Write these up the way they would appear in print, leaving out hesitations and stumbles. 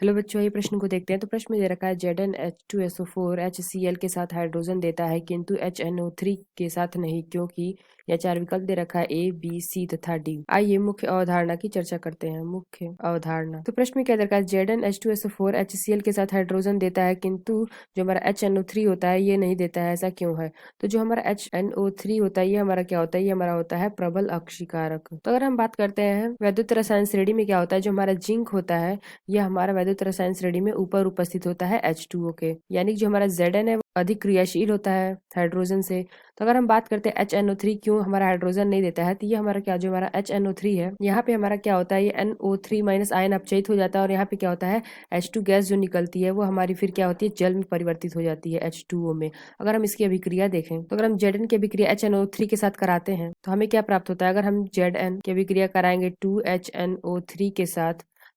Hello बच्चों, ये प्रश्न को देखते हैं। तो प्रश्न में दे रखा है ZnH2SO4 HCl के साथ हाइड्रोजन देता है किंतु HNO3 के साथ नहीं, क्योंकि यह 4 विकल्प दे रखा है A, B, C तथा D। आइए मुख्य अवधारणा की चर्चा करते हैं। मुख्य अवधारणा। तो प्रश्न में क्या दे रखा है, ZnH2SO4 HCl के साथ हाइड्रोजन देता है किंतु जो हमारा HNO3 होता है ये नहीं देता है, ऐसा क्यों है? तो जो हमारा HNO3 होता है ये हमारा क्या होता है, ये हमारा होता है प्रबल अक्षीकारक। तो अगर हम बात करते हैं वैद्युत रसायन श्रेणी में क्या होता है, जो हमारा जिंक होता है यह हमारा वैद्युत रसायन श्रेणी में ऊपर उपस्थित होता है H2O के, यानी कि जो हमारा Zn है वो अधिक क्रियाशील होता है हाइड्रोजन से। तो अगर हम बात करते हैं HNO3 क्यों हमारा हाइड्रोजन नहीं देता है, तो ये हमारा क्या, जो हमारा HNO3 है यहाँ पे हमारा क्या होता है, ये NO3 माइनस आयन अपचयित हो जाता है और यहाँ पे क्या होता है H2 गैस जो निकलती है वो हमारी फिर क्या होती है, जल में परिवर्तित हो जाती है H2O में। अगर हम इसकी अभिक्रिया देखें तो अगर हम Zn की अभिक्रिया HNO3 के साथ कराते हैं तो हमें क्या प्राप्त होता है, अगर हम Zn की अभिक्रिया कराएंगे 2HNO3 के साथ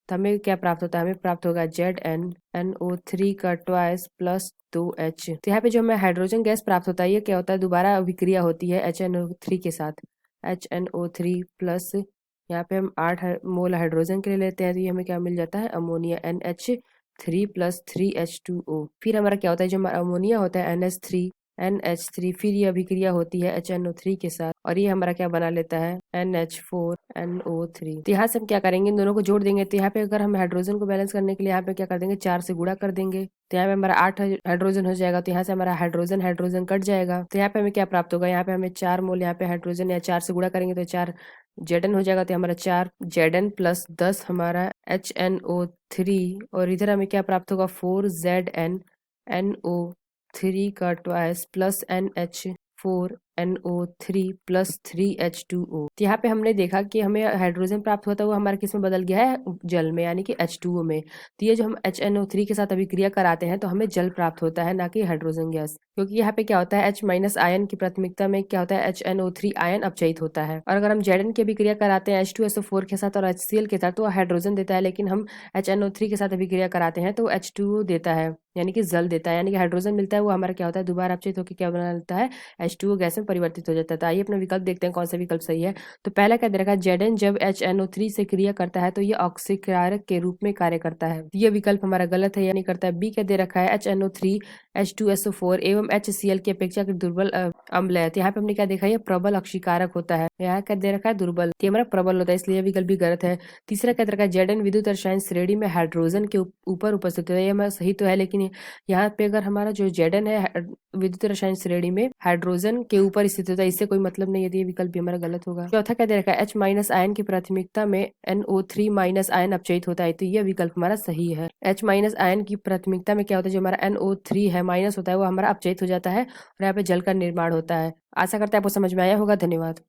तो हमें क्या प्राप्त होता है, हमें प्राप्त होगा ZnNO3 का ट्वाइस प्लस 2H। तो यहाँ पे जो हमें हाइड्रोजन गैस प्राप्त होता है ये क्या होता है, दोबारा अभिक्रिया होती है HNO3 के साथ। HNO3 प्लस यहाँ पे हम 8 मोल हाइड्रोजन के लिए लेते हैं तो ये हमें क्या मिल जाता है, अमोनिया NH3 प्लस 3H2O। फिर हमारा क्या होता है, जो हमारा अमोनिया होता है NH3 फिर ये अभिक्रिया होती है HNO3 के साथ और ये हमारा क्या बना लेता है NH4NO3। तो यहाँ से हम क्या करेंगे, इन दोनों को जोड़ देंगे। तो यहाँ पे अगर हम हाइड्रोजन को बैलेंस करने के लिए यहाँ पे क्या कर देंगे, 4 से गुणा कर देंगे तो यहाँ पे हमारा 8 हाइड्रोजन हो जाएगा। तो यहाँ से हमारा हाइड्रोजन हाइड्रोजन कट जाएगा तो यहाँ पे हमें क्या प्राप्त होगा, यहाँ पे हमें 4 मोल यहाँ पे हाइड्रोजन या 4 से गुणा करेंगे तो 4 Zn हो जाएगा। तो हमारा 4 Zn प्लस 10 हमारा HNO3 और इधर हमें क्या प्राप्त होगा 4ZnNO3 का twice plus NH4NO3 plus 3H2O। तो यहाँ पे हमने देखा कि हमें हाइड्रोजन प्राप्त होता है वो हमारे किस में बदल गया है, जल में, यानी कि H2O में। तो ये जो हम HNO3 के साथ अभिक्रिया कराते हैं तो हमें जल प्राप्त होता है, ना कि हाइड्रोजन गैस। क्योंकि यहाँ पे क्या होता है H माइनस आयन की प्राथमिकता में क्या होता है HNO3 आयन अपचयित होता है। और अगर हम Zn की अभिक्रिया कराते हैं H2SO4 के साथ और HCl के साथ तो हाइड्रोजन देता है, लेकिन हम HNO3 के साथ अभिक्रिया कराते हैं तो H2O देता है, यानी कि जल देता है, यानी कि हाइड्रोजन मिलता है वो हमारा क्या होता है, दोबारा अपचयित होकर क्या बना लेता है, H2O गैस में परिवर्तित हो जाता है। तो आइए अपना विकल्प देखते हैं कौन सा विकल्प सही है। तो पहला क्या दे रखा है, Zn जब HNO3 से क्रिया करता है तो ये ऑक्सीकारक के रूप में कार्य करता है। ये विकल्प हमारा गलत है, यानी करता है। बी क्या दे रखा है, HNO3 H2SO4 एवं HCl की अपेक्षा दुर्बल अम्ल है। तो यहाँ पे हमने क्या देखा, ये प्रबल अक्षीकारक होता है। यहाँ क्या दे रखा है, दुर्बल, ये हमारा प्रबल होता है, इसलिए विकल्प भी गलत है। तीसरा क्या दे रखा है, Zn विद्युत रसायन श्रेणी में हाइड्रोजन के ऊपर उपस्थित है। ये हमारा सही तो है, लेकिन यहाँ पे अगर हमारा जो Zn है विद्युत रसायन श्रेणी में हाइड्रोजन के ऊपर स्थित होता है, इससे कोई मतलब नहीं है। ये विकल्प भी हमारा गलत होगा। चौथा क्या दे रखा है, H माइनस आयन की प्राथमिकता में NO3 माइनस आयन अपचयित होता है। तो यह विकल्प हमारा सही है। H माइनस आयन की प्राथमिकता में क्या होता है, जो हमारा NO3 है माइनस होता है वो हमारा अपचयित हो जाता है और यहाँ पे जल का निर्माण होता है। आशा करते हैं आपको समझ में आया होगा। धन्यवाद।